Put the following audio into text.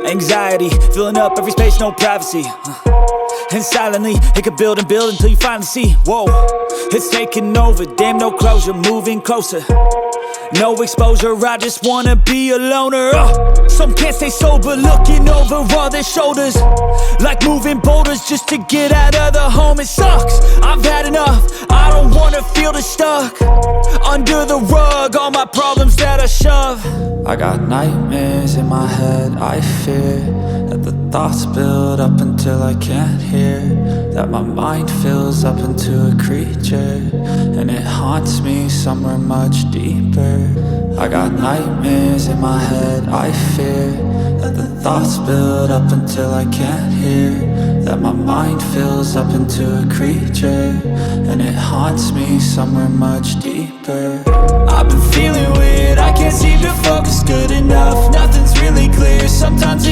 Anxiety, filling up every space, no privacy. And silently, it could build and build until you finally see, whoa, it's taking over, damn, no closure, moving closer. No exposure, I just wanna be a loner. Some can't stay sober, looking over all their shoulders, like moving boulders just to get out of the home. It sucks, I've had enough, I don't wanna feel the stuck under the rug, all my problems that I shove. I got nightmares in my head, I fear that the thoughts build up until I can't hear, that my mind fills up into a creature, and it haunts me somewhere much deeper. I got nightmares in my head, I fear that the thoughts build up until I can't hear, that my mind fills up into a creature, and it haunts me somewhere much deeper. I've been feeling weird, I can't seem to focus good enough, nothing's really clear, sometimes